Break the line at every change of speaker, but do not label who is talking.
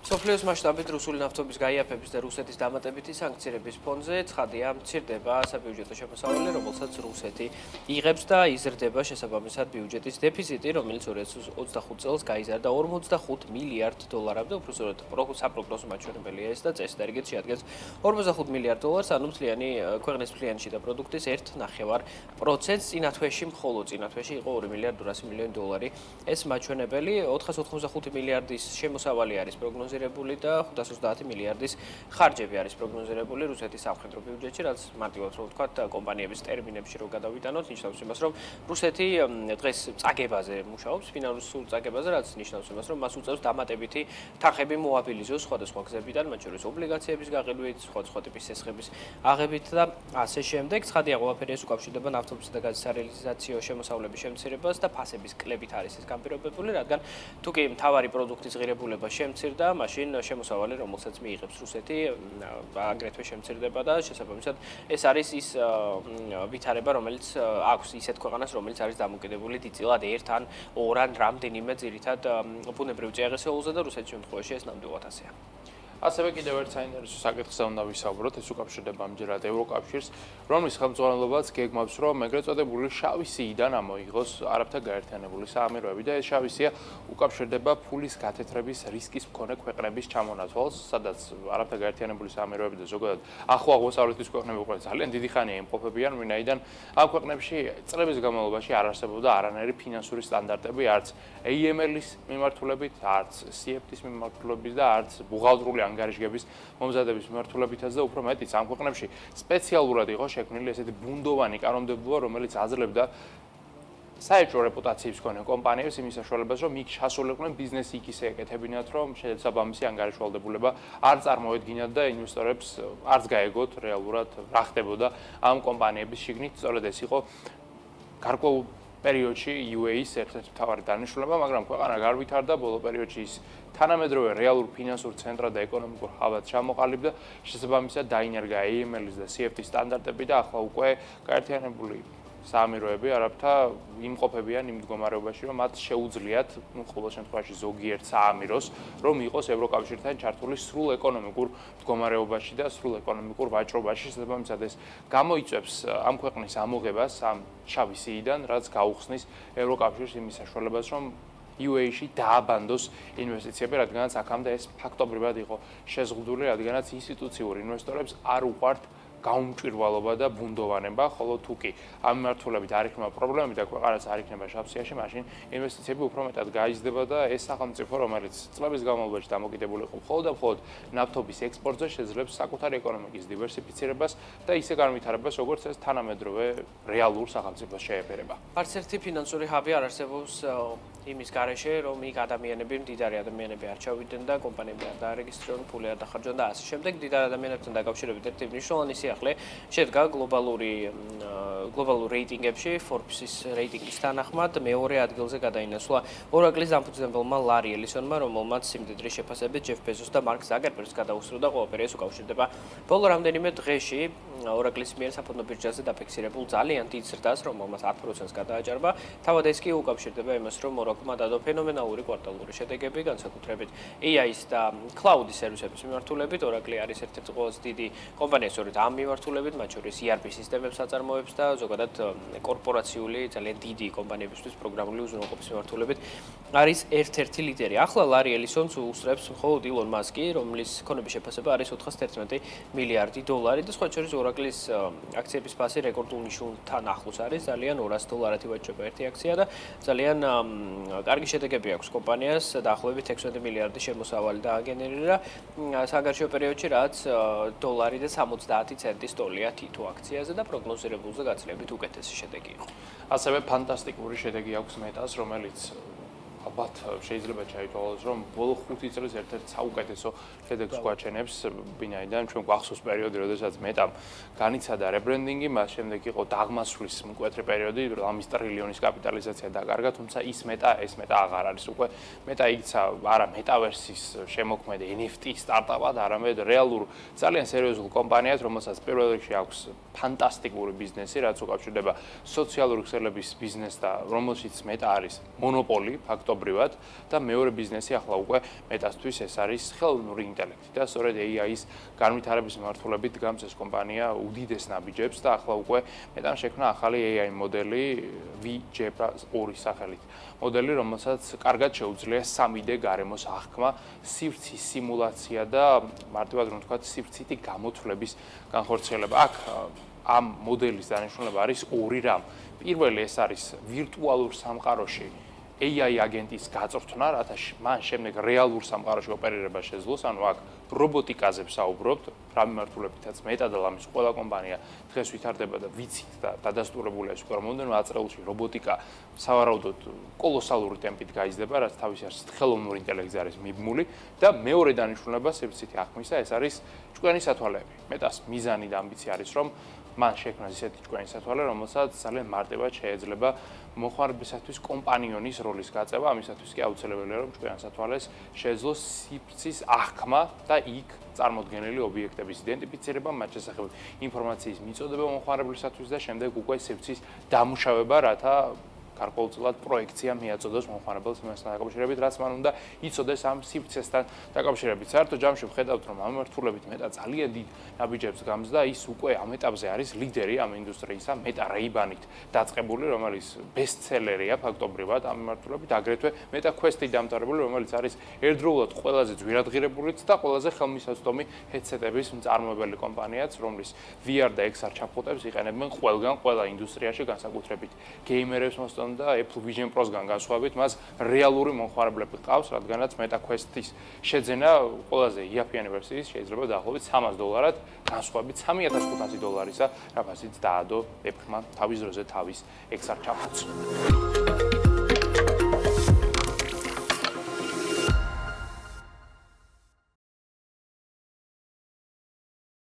სოფლიოს მასშტაბით რუსული ნავთობის გაიაფების და რუსეთის დამატებითი სანქციების ფონზე ცხადია მცირდება საბიუჯეტო შემოსავალი, რომელსაც რუსეთი იღებს და იზრდება შესაბამისად ბიუჯეტის დეფიციტი, რომელიც 2025 წელს გაიზარდა 45 მილიარდ დოლარამდე, უბრალოდ საპროგნოზო მაჩვენებელია ეს და წესით დარიგით შეადგენს 45 მილიარდ დოლარს, ანუ ქვეყნის მთლიანი შიდა პროდუქტის 1.5%. წინა თვეში მხოლოდ წინა თვეში იყო 2 მილიარდ 200 მილიონი დოლარი. ეს მაჩვენებელი 485 მილიარდის შემოსავალი არის პროგნოზირებული და 530 მილიარდის ხარჯები არის პროგნოზირებული რუსეთის სამხედრო ბიუჯეტში, რაც მარტივად რომ ვთქვათ, კომპანიების ტერმინებში რო გადავიტანოთ, ნიშნავს იმას, რომ რუსეთი დღეს წაგებაზე მუშაობს, ფინანსურ წაგებაზე, რაც ნიშნავს იმას, რომ მას უწევს დამატებითი თანხები მოაბილიზოს სხვადასხვა გზებიდან, მათ შორის ობლიგაციების გაყიდვით, სხვადასხვა ტიპის სესხების აღებით და ასე შემდეგ. ცხადია, ყველაფერი ეს უკავშირდება ნავთობისა და გაზის სარეალიზაციო შემოსავლების შემცირებას და ფასების კლებით არის ეს განპირობებული, რადგან თუ კი მთავარი პროდუქტის ღირებულება შემცირდა, მაშინ შემოსავალი, რომელსაც მიიღებს რუსეთი, აგრეთვე შემცირდება და შესაბამისად ეს არის ის ვითარება, რომელიც აქვს ისეთ ქვეყანას, რომელიც არის დამოკიდებული დიდწილად ერთ ან ორ ან რამდენიმე ძირითად ბუნებრივ წიაღისეულზე და რუსეთის შემთხვევაში ეს ნამდვილად ასეა.
ასევე კიდევ ერთ საინტერესო საკითხზე უნდა ვისაუბროთ, ეს უკავშირდება ამჯერად ევროკავშირს, რომლის ხელმძღვანელობაც გეგმავს, რომ ეგრეთ წოდებული შავი სიიდან ამოიღოს არაბთა გაერთიანებული საამიროები და ეს შავი სია უკავშირდება ფულის გათეთრების რისკის მქონე ქვეყნების ჩამონაცვალს, სადაც არაბთა გაერთიანებული საამიროები და ზოგადად ახლო აღმოსავლეთის ქვეყნები უკვე ძალიან დიდი ხანია იმყოფებიან, ვინაიდან ამ ქვეყნებში წლების განმავლობაში არ არსებობდა არანაირი ფინანსური სტანდარტები, არც AML-ის მიმართულებით, არც CFT-ის მიმართულებით და არც ბუღალტრული ანგარიშგების მომზადების მიმართულებითაც და უფრო მეტიც ამ ქვეყნებში სპეციალურად იყო შექმნილი ესეთი ბუნდოვანი კანონმდებლობა, რომელიც აძლევდა საერთო რეპუტაციის მქონე კომპანიებს იმის საშუალებას, რომ იქ ჩასულიყვნენ ბიზნესი იქ ისე ეკეთებინათ, რომ შესაბამისი ანგარიშვალდებულება არ წარმოედგინათ და ინვესტორებს არც გაეგოთ რეალურად რა ხდებოდა ამ კომპანიების შიგნით. სწორედ ეს იყო გარკვეულ პერიოდში UAE-ის ერთ-ერთი მთავარი დანიშნულება, მაგრამ ქვეყანა გარვითარდა ბოლო პერიოდში ის თანამედროვე რეალურ ფინანსურ ცენტრად და ეკონომიკურ ჰაბად ჩამოყალიბდა, შესაბამისად დაინერგა AML-ის და CFT-ის სტანდარტები და ახლა უკვე გაერთიანებული საამიროები არაბთა იმყოფებიან იმ მდგომარეობაში, რომ მათ შეუძლიათ, ყოველ შემთხვევაში ზოგიერთ საამიროს, რომ იყოს ევროკავშირთან ჩართული სრულ ეკონომიკურ მდგომარეობაში და სრულ ეკონომიკურ ვაჭრობაში, შესაბამისად ეს გამოიწვევს ამ ქვეყნის ამოღებას ამ შავი სიიდან, რაც გაუხსნის ევროკავშირს იმის საშუალებას, რომ UAE-ში დააბანდოს ინვესტიციები, რადგანაც აქამდე ეს ფაქტობრივად იყო შეზღუდული, რადგანაც ინსტიტუციურ ინვესტორებს არ უყვართ გაუმჭვირვალობა და ბუნდოვანება, ხოლო თუ კი ამ მიმართულებით არ იქნება პრობლემები და ქვეყანაც არ იქნება შავ სიაში, მაშინ ინვესტიციები უფრო მეტად გაიზრდება და ეს სახელმწიფო, რომელიც წლების განმავლობაში დამოკიდებული იყო მხოლოდ და მხოლოდ ნავთობის ექსპორტზე, შეძლებს საკუთარი ეკონომიკის დივერსიფიცირებას და ისე განვითარებას, როგორც ეს თანამედროვე რეალურ სახელმწიფოს შეეფერება.
არც ერთი ფინანსური ჰაბი არ არსებობს იმის გარეშე, რომ იქ მდიდარი ადამიანები არ ჩავიდნენ და კომპანიები არ დაარეგისტრირონ, ფული არ დახარჯონ და ასე შემდეგ. მდიდარ ადამიანებთან დაკავშირებით ერთი მნიშვნელოვანი სიახლე შედგა გლობალურ რეიტინგებში, Forbes-ის რეიტინგის თანახმად მეორე ადგილზე გადაინაცვლა ორაკლის დამფუძნებელმა ლარი ელისონმა, რომელმაც სიმდიდრის შეფასებით ჯეფ ბეზოს და მარკ ზაკერბერგს გადაუსწრო და ყველაფერი ეს უკავშირდება ბოლო რამდენიმე დღეში ორაკლის მიერ საფონდო ბირჟაზე დაფიქსირებულ ძალიან დიდ ზრდას, რომელმაც 10%-ს გადააჭარბა. თავად ეს კი უკავშირდება იმას, რომ ორაკმა დადო ფენომენალური კვარტალური შედეგები, განსაკუთრებით AI-ის და cloud-ის სერვისების მიმართულებით. ორაკლი არის ერთ-ერთი ყველაზე დიდი კომპანია სწორედ ამ მიმართულებით, მათ შორის ERP სისტემებს აწარმოებს და ზოგადად კორპორაციული ძალიან დიდი კომპანიებისთვის პროგრამული უზრუნველყოფის მიმართულებით არის ერთ-ერთი ლიდერი. ახლა ლარი ელისონს უსწრებს მხოლოდ ილონ მასკი, რომლის ქონების შეფასება არის 411 მილიარდი დოლარი და სხვა შორის ორაკლის აქციების ფასი რეკორდულ ნიშნულთან ახლოს არის, ძალიან $200 ვაჭრობა ერთი აქცია და ძალიან კარგი შედეგები აქვს კომპანიას, დაახლოებით 16 მილიარდი შემოსავალი დააგენერირა საგარეშო პერიოდში, რაც $1 და 70 ცენტის ტოლია თითო აქციაზე და პროგნოზირებულზე გაცილებით უკეთესი შედეგი იყო.
ასევე ფანტასტიკური შედეგი აქვს მეტას, რომელიც ალბათ შეიძლება ჩაითვალოს, რომ ბოლო 5 წელს ერთ-ერთ საუკეთესო შედეგს გვაჩენებს, ვინაიდან ჩვენ გვახსოვს პერიოდი, როდესაც მეტამ განიცადა რებრენდინგი, მას შემდეგ იყო დაღმასვლის მკვეთრი პერიოდი, ლამის ტრილიონის კაპიტალიზაცია დაკარგა, თუმცა ეს მეტა აღარ არის უკვე. მეტა იქცა არა მეტავერსის შემოქმედი NFT სტარტაპად, არამედ რეალურ ძალიან სერიოზულ კომპანიად, რომელსაც პირველ რიგში აქვს ფანტასტიკური ბიზნესი, რაც უკავშირდება სოციალური ქსელების ბიზნესს და რომელშიც მეტა არის მონოპოლი, ფაქტობრივად ფაქტობრივად და მეორე ბიზნესი ახლა უკვე მეტასთვის ეს არის ხელოვნური ინტელექტი და სწორედ AI-ის განვითარების მიმართულებით დგამს ეს კომპანია უდიდეს ნაბიჯებს და ახლა უკვე მეტამ შექმნა ახალი AI მოდელი VGEPA-2 სახელით. მოდელი, რომელსაც კარგად შეუძლია 3D გარემოს აღქმა, სივრცის სიმულაცია და მარტივად რომ ვთქვათ, სივრცითი გამოთვლების განხორციელება. აქ ამ მოდელის დანიშნულება არის ორი რამ. პირველი ეს არის ვირტუალურ სამყაროში AI აგენტის გაწვრთნა, რათა მან შემდეგ რეალურ სამყაროში ოპერირება შეძლოს, ანუ აქ რობოტიკაზე ვსაუბრობთ, რა მიმართულებითაც მეტად ლამის ყველა კომპანია დღეს ვითარდება და ვიცით და დადასტურებულია ის უკვე მომდენო აწრეულში რობოტიკა სავარაუდოდ კოლოსალური ტემპით გაიზრდება, რაც თავის არსით ხელოვნური ინტელექტზე არის მიბმული და მეორე დანიშნულება სივრცითი აღქმისა ეს არის ჭკვიანი სათვალეები. მეტას მიზანი და ამბიცია არის რომ მან შექმნას ისეთი ჭკვიანი სათვალე, რომელსაც ძალიან მარტივად შეიძლება მოხმარებისათვის კომპანიონის როლის გაწევა, ამისათვის კი აუცილებელია რომ ჭკვიან სათვალეს შეძლოს სივრცის აღქმა და იქ წარმოდგენილი ობიექტების იდენტიფიცირება, მათ შესახებ ინფორმაციის მიწოდება მომხმარებლისათვის და შემდეგ უკვე სივრცის დამუშავება, რათა გარკვეულწილად პროექცია მიაწოდოს მომხმარებელს იმასთან დაკავშირებით, რაც მან უნდა იცოდეს ამ სივრცესთან დაკავშირებით. საერთო ჯამში ვხედავთ, რომ ამ მიმართულებით მეტა ძალიან დიდ ნაბიჯებს გამს და ის უკვე ამ ეტაპზე არის ლიდერი ამ ინდუსტრიისა, მეტა Ray-Ban-ით დაწყებული, რომელიც ბესტსელერია ფაქტობრივად ამ მიმართულებით, აგრეთვე მეტა Quest-ით დამთავრებული, რომელიც არის ერთდროულად ყველაზე ძვირადღირებულიც და ყველაზე ხელმისაწვდომი headset-ების მწარმოებელი კომპანიაც, რომლის VR და XR ჩაფხუტებს იყენებენ ყველგან, ყველა ინდუსტრიაში, განსაკუთრებით გეიმერებს მოსწონთ და Apple Vision Pro-სგან განსხვავებით, მას რეალური მომხმარებლები ყავს, რადგანაც Meta Quest-ის შეძენა ყველაზე იაფიანი ვერსიის შეიძლება დაახლოებით $300, განსხვავებით $3500-ისა, რაფასიც დაადო Apple-მან თავის დროზე თავის XR ჩაფხუტს.